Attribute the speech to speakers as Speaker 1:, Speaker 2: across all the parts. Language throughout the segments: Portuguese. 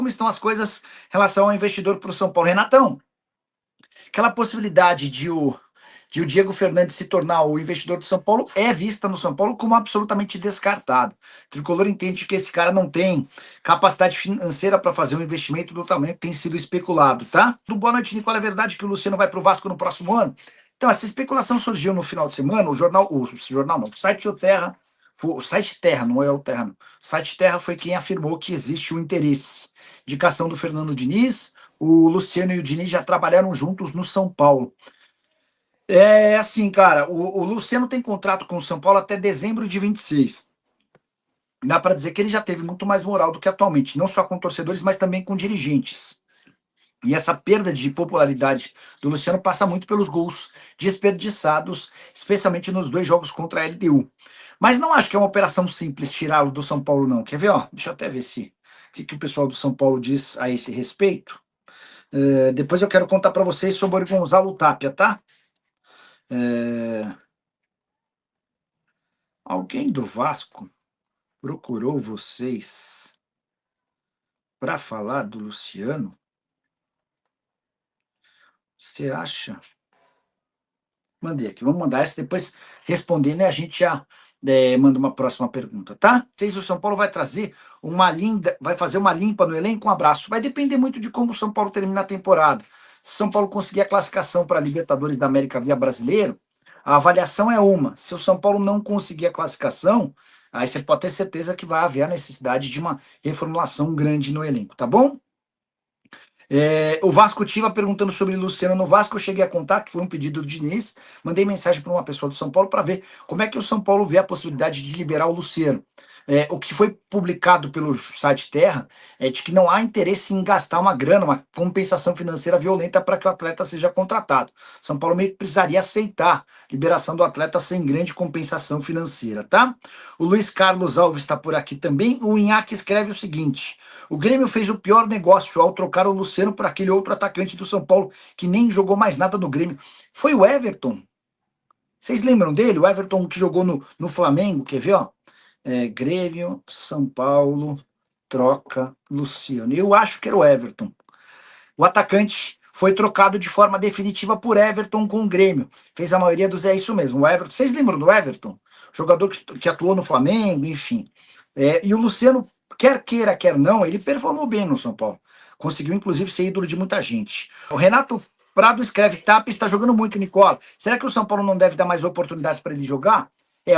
Speaker 1: Como estão as coisas em relação ao investidor para o São Paulo? Renatão, aquela possibilidade de o Diego Fernandes se tornar o investidor do São Paulo é vista no São Paulo como absolutamente descartado. O Tricolor entende que esse cara não tem capacidade financeira para fazer um investimento do tamanho que tem sido especulado, tá? Do Boa Noite, Nicola, é verdade que o Luciano vai para o Vasco no próximo ano? Então, essa especulação surgiu no final de semana, o site O Terra, o site Terra, não é o Terra, não. O site Terra foi quem afirmou que existe o interesse. Indicação do Fernando Diniz, o Luciano e o Diniz já trabalharam juntos no São Paulo. É assim, cara, o Luciano tem contrato com o São Paulo até dezembro de 26. Dá para dizer que ele já teve muito mais moral do que atualmente, não só com torcedores, mas também com dirigentes. E essa perda de popularidade do Luciano passa muito pelos gols desperdiçados, especialmente nos 2 jogos contra a LDU. Mas não acho que é uma operação simples tirá-lo do São Paulo, não. Quer ver? Ó, deixa eu até ver se o que o pessoal do São Paulo diz a esse respeito. Depois eu quero contar para vocês sobre o Gonzalo Tapia, tá? Alguém do Vasco procurou vocês para falar do Luciano? Você acha? Mandei aqui, vamos mandar essa, depois respondendo e a gente já manda uma próxima pergunta, tá? Vocês, o São Paulo vai trazer vai fazer uma limpa no elenco, um abraço. Vai depender muito de como o São Paulo termina a temporada. Se o São Paulo conseguir a classificação para a Libertadores da América via brasileiro, a avaliação é uma. Se o São Paulo não conseguir a classificação, aí você pode ter certeza que vai haver a necessidade de uma reformulação grande no elenco, tá bom? O Vasco Tiva perguntando sobre Luciano no Vasco, eu cheguei a contar que foi um pedido do Diniz, mandei mensagem para uma pessoa do São Paulo para ver como é que o São Paulo vê a possibilidade de liberar o Luciano. O que foi publicado pelo site Terra é de que não há interesse em gastar uma grana, uma compensação financeira violenta para que o atleta seja contratado. São Paulo meio que precisaria aceitar a liberação do atleta sem grande compensação financeira, tá? O Luiz Carlos Alves está por aqui também. O Inhaque escreve o seguinte: o Grêmio fez o pior negócio ao trocar o Luciano por aquele outro atacante do São Paulo que nem jogou mais nada no Grêmio. Foi o Everton. Vocês lembram dele? O Everton que jogou no Flamengo, quer ver? Ó? Grêmio, São Paulo, troca Luciano. Eu acho que era o Everton. O atacante foi trocado de forma definitiva por Everton com o Grêmio. Fez a maioria dos... É isso mesmo, o Everton. Vocês lembram do Everton? Jogador que atuou no Flamengo, enfim. E o Luciano, quer queira, quer não, ele performou bem no São Paulo. Conseguiu, inclusive, ser ídolo de muita gente. O Renato Prado escreve: Tapia está jogando muito, Nicola. Será que o São Paulo não deve dar mais oportunidades para ele jogar?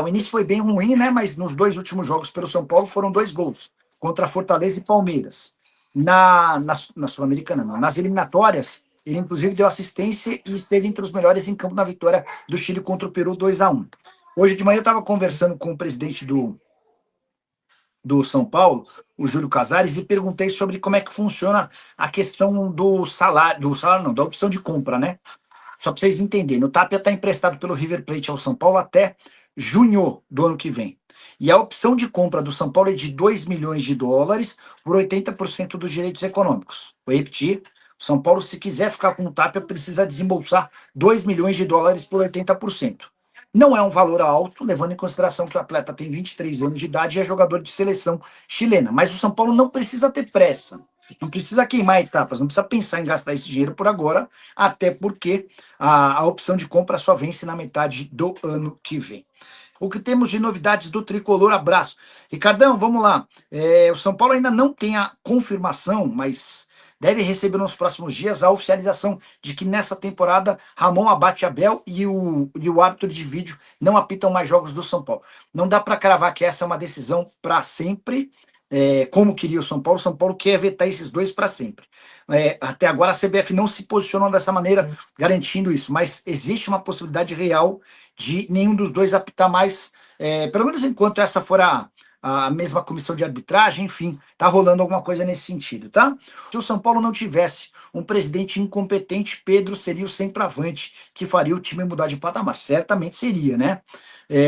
Speaker 1: O início foi bem ruim, né? Mas nos 2 últimos jogos pelo São Paulo foram 2 gols, contra Fortaleza e Palmeiras. Na Sul-Americana, não. Nas eliminatórias, ele inclusive deu assistência e esteve entre os melhores em campo na vitória do Chile contra o Peru 2-1. Hoje de manhã eu estava conversando com o presidente do São Paulo, o Júlio Casares, e perguntei sobre como é que funciona a questão do salário não, da opção de compra, né? Só para vocês entenderem, o Tapia está emprestado pelo River Plate ao São Paulo até junho do ano que vem. E a opção de compra do São Paulo é de 2 milhões de dólares por 80% dos direitos econômicos. Vou repetir: o São Paulo, se quiser ficar com o Tapia, precisa desembolsar 2 milhões de dólares por 80%. Não é um valor alto, levando em consideração que o atleta tem 23 anos de idade e é jogador de seleção chilena. Mas o São Paulo não precisa ter pressa. Não precisa queimar etapas, não precisa pensar em gastar esse dinheiro por agora, até porque a opção de compra só vence na metade do ano que vem. O que temos de novidades do Tricolor? Abraço. Ricardão, vamos lá. O São Paulo ainda não tem a confirmação, mas deve receber nos próximos dias a oficialização de que nessa temporada Ramon Abate Abel e o árbitro de vídeo não apitam mais jogos do São Paulo. Não dá para cravar que essa é uma decisão para sempre, como queria o São Paulo quer vetar esses dois para sempre. Até agora a CBF não se posicionou dessa maneira, garantindo isso, mas existe uma possibilidade real de nenhum dos dois apitar mais, pelo menos enquanto essa for a mesma comissão de arbitragem, enfim, tá rolando alguma coisa nesse sentido, tá? Se o São Paulo não tivesse um presidente incompetente, Pedro seria o centroavante que faria o time mudar de patamar. Certamente seria, né?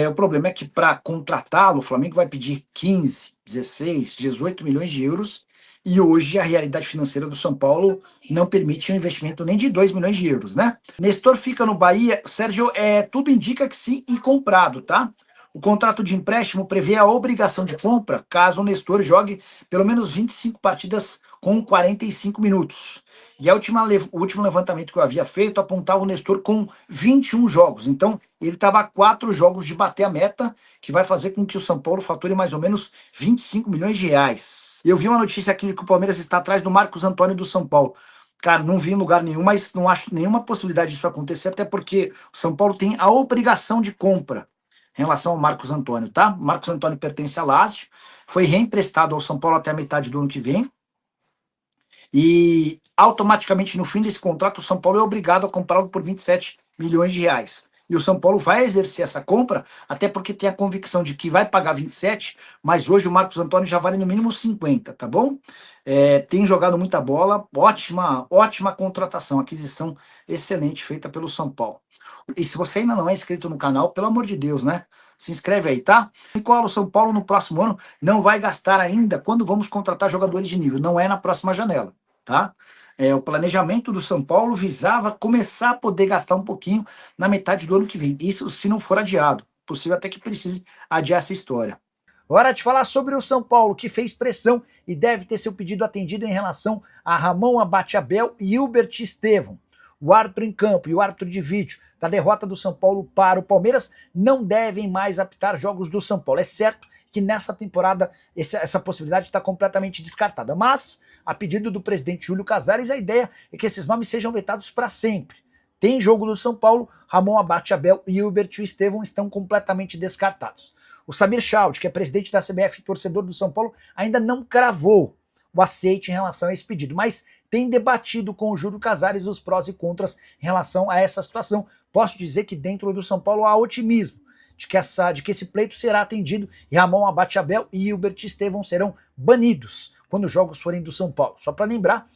Speaker 1: O problema é que para contratá-lo, o Flamengo vai pedir 15, 16, 18 milhões de euros, e hoje a realidade financeira do São Paulo não permite um investimento nem de 2 milhões de euros, né? Nestor fica no Bahia. Sérgio, tudo indica que sim, e comprado, tá? O contrato de empréstimo prevê a obrigação de compra caso o Nestor jogue pelo menos 25 partidas com 45 minutos. E o último levantamento que eu havia feito apontava o Nestor com 21 jogos. Então, ele estava a 4 jogos de bater a meta, que vai fazer com que o São Paulo fature mais ou menos 25 milhões de reais. Eu vi uma notícia aqui de que o Palmeiras está atrás do Marcos Antônio do São Paulo. Cara, não vi em lugar nenhum, mas não acho nenhuma possibilidade disso acontecer, até porque o São Paulo tem a obrigação de compra em relação ao Marcos Antônio, tá? O Marcos Antônio pertence a Lazio, foi reemprestado ao São Paulo até a metade do ano que vem, e automaticamente no fim desse contrato o São Paulo é obrigado a comprá-lo por 27 milhões de reais. E o São Paulo vai exercer essa compra, até porque tem a convicção de que vai pagar 27, mas hoje o Marcos Antônio já vale no mínimo 50, tá bom? Tem jogado muita bola, ótima contratação, aquisição excelente feita pelo São Paulo. E se você ainda não é inscrito no canal, pelo amor de Deus, né? Se inscreve aí, tá? E qual o São Paulo no próximo ano não vai gastar ainda quando vamos contratar jogadores de nível, não é na próxima janela, tá? O planejamento do São Paulo visava começar a poder gastar um pouquinho na metade do ano que vem. Isso se não for adiado. Possível até que precise adiar essa história. Hora de falar sobre o São Paulo, que fez pressão e deve ter seu pedido atendido em relação a Ramon Abate-Abel e Hilbert Estevão. O árbitro em campo e o árbitro de vídeo da derrota do São Paulo para o Palmeiras não devem mais apitar jogos do São Paulo. É certo que nessa temporada essa possibilidade está completamente descartada, mas a pedido do presidente Júlio Casares, a ideia é que esses nomes sejam vetados para sempre. Tem jogo do São Paulo, Ramon Abate-Abel e Hilbert Estevão estão completamente descartados. O Samir Chaldi, que é presidente da CBF e torcedor do São Paulo, ainda não cravou o aceite em relação a esse pedido, mas tem debatido com o Júlio Casares os prós e contras em relação a essa situação. Posso dizer que dentro do São Paulo há otimismo de que esse pleito será atendido e Ramon Abate-Abel e Hilbert Estevão serão banidos quando os jogos forem do São Paulo. Só para lembrar,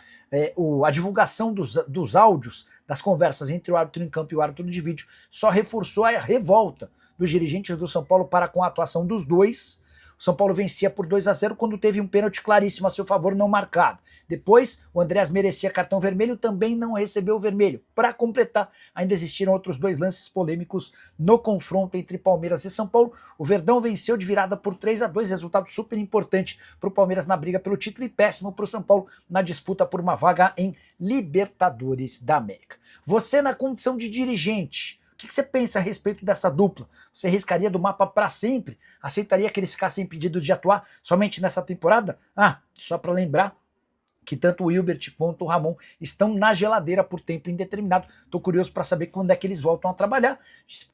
Speaker 1: a divulgação dos áudios das conversas entre o árbitro em campo e o árbitro de vídeo só reforçou a revolta dos dirigentes do São Paulo para com a atuação dos dois. O São Paulo vencia por 2-0 quando teve um pênalti claríssimo a seu favor não marcado. Depois, o Andreas merecia cartão vermelho, também não recebeu o vermelho. Para completar, ainda existiram outros 2 lances polêmicos no confronto entre Palmeiras e São Paulo. O Verdão venceu de virada por 3-2, resultado super importante para o Palmeiras na briga pelo título e péssimo para o São Paulo na disputa por uma vaga em Libertadores da América. Você, na condição de dirigente, o que você pensa a respeito dessa dupla? Você riscaria do mapa para sempre? Aceitaria que eles ficassem impedidos de atuar somente nessa temporada? Só para lembrar que tanto o Hilbert quanto o Ramon estão na geladeira por tempo indeterminado. Estou curioso para saber quando é que eles voltam a trabalhar.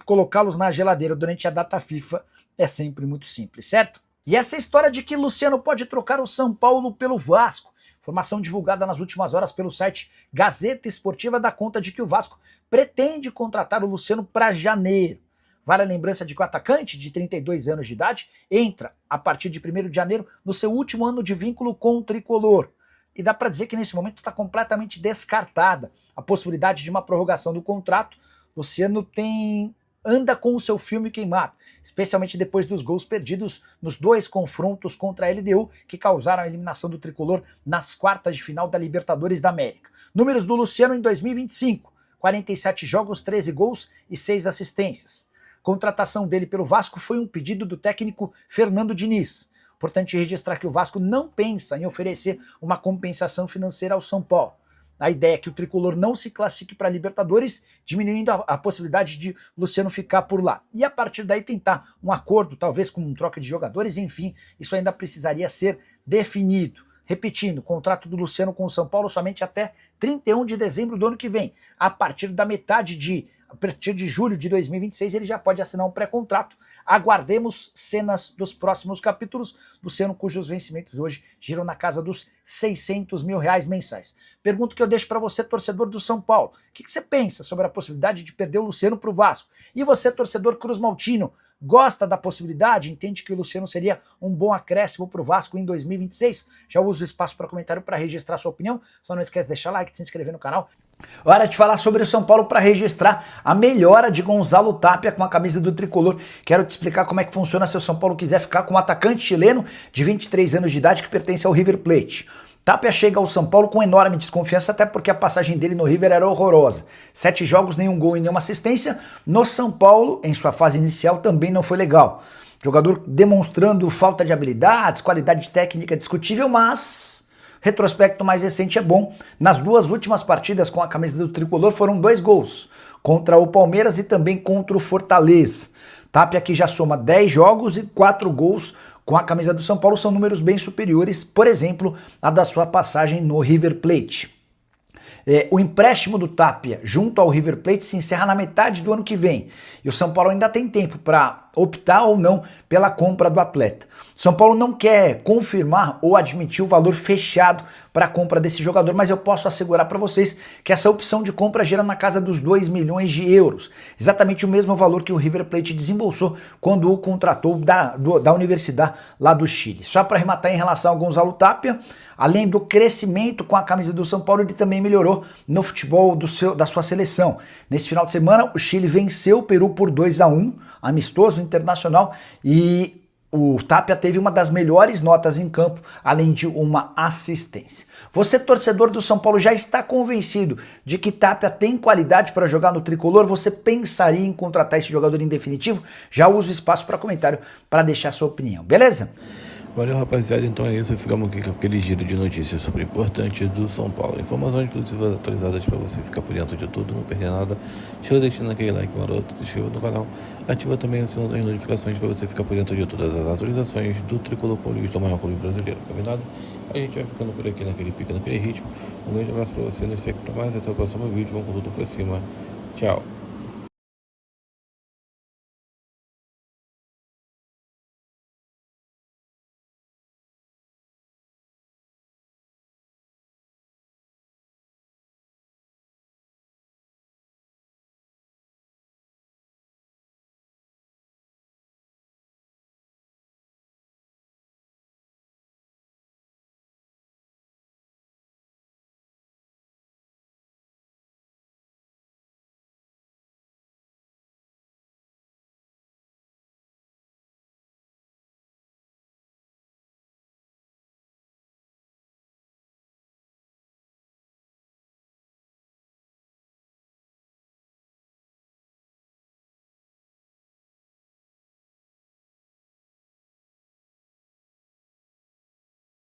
Speaker 1: Colocá-los na geladeira durante a data FIFA é sempre muito simples, certo? E essa história de que Luciano pode trocar o São Paulo pelo Vasco. Informação divulgada nas últimas horas pelo site Gazeta Esportiva dá conta de que o Vasco pretende contratar o Luciano para janeiro. Vale a lembrança de que o atacante, de 32 anos de idade, entra a partir de 1º de janeiro no seu último ano de vínculo com o tricolor. E dá para dizer que nesse momento está completamente descartada a possibilidade de uma prorrogação do contrato. Luciano anda com o seu filme queimado, especialmente depois dos gols perdidos nos 2 confrontos contra a LDU que causaram a eliminação do tricolor nas quartas de final da Libertadores da América. Números do Luciano em 2025, 47 jogos, 13 gols e 6 assistências. Contratação dele pelo Vasco foi um pedido do técnico Fernando Diniz. Importante registrar que o Vasco não pensa em oferecer uma compensação financeira ao São Paulo. A ideia é que o tricolor não se classifique para a Libertadores, diminuindo a possibilidade de Luciano ficar por lá. E a partir daí tentar um acordo, talvez com troca de jogadores, enfim, isso ainda precisaria ser definido. Repetindo, o contrato do Luciano com o São Paulo somente até 31 de dezembro do ano que vem. A partir de julho de 2026 ele já pode assinar um pré-contrato. Aguardemos cenas dos próximos capítulos. Luciano, cujos vencimentos hoje giram na casa dos R$600 mil mensais. Pergunta que eu deixo para você, torcedor do São Paulo. O que você pensa sobre a possibilidade de perder o Luciano para o Vasco? E você, torcedor Cruz Maltino, gosta da possibilidade? Entende que o Luciano seria um bom acréscimo para o Vasco em 2026? Já uso o espaço para comentário para registrar sua opinião. Só não esquece de deixar like, de se inscrever no canal. Hora de falar sobre o São Paulo para registrar a melhora de Gonzalo Tapia com a camisa do tricolor. Quero te explicar como é que funciona se o São Paulo quiser ficar com um atacante chileno de 23 anos de idade que pertence ao River Plate. Tapia chega ao São Paulo com enorme desconfiança, até porque a passagem dele no River era horrorosa. 7 jogos, nenhum gol e nenhuma assistência. No São Paulo, em sua fase inicial, também não foi legal. Jogador demonstrando falta de habilidades, qualidade técnica discutível, mas retrospecto mais recente é bom. Nas 2 últimas partidas com a camisa do Tricolor foram 2 gols, contra o Palmeiras e também contra o Fortaleza. Tapia aqui já soma 10 jogos e 4 gols com a camisa do São Paulo, são números bem superiores, por exemplo, a da sua passagem no River Plate. O empréstimo do Tapia junto ao River Plate se encerra na metade do ano que vem. E o São Paulo ainda tem tempo para optar ou não pela compra do atleta. São Paulo não quer confirmar ou admitir o valor fechado para a compra desse jogador, mas eu posso assegurar para vocês que essa opção de compra gera na casa dos 2 milhões de euros. Exatamente o mesmo valor que o River Plate desembolsou quando o contratou da Universidade lá do Chile. Só para arrematar em relação ao Gonzalo Tapia, além do crescimento com a camisa do São Paulo, ele também melhorou no futebol da sua seleção. Nesse final de semana, o Chile venceu o Peru por 2-1, amistoso internacional, e o Tapia teve uma das melhores notas em campo, além de uma assistência. Você, torcedor do São Paulo, já está convencido de que Tapia tem qualidade para jogar no Tricolor? Você pensaria em contratar esse jogador em definitivo? Já usa o espaço para comentário para deixar sua opinião, beleza?
Speaker 2: Valeu, rapaziada, então é isso, ficamos aqui com aquele giro de notícias sobre importantes do São Paulo. Informações exclusivas atualizadas para você ficar por dentro de tudo, não perder nada. Chega deixando aquele like maroto, se inscreva no canal, ativa também o sino das notificações para você ficar por dentro de todas as atualizações do Tricolor Paulista, do maior clube brasileiro, combinado? A gente vai ficando por aqui naquele pique, naquele ritmo. Um grande abraço para você, não sei o que mais, até o próximo vídeo, vamos com tudo por cima. Tchau.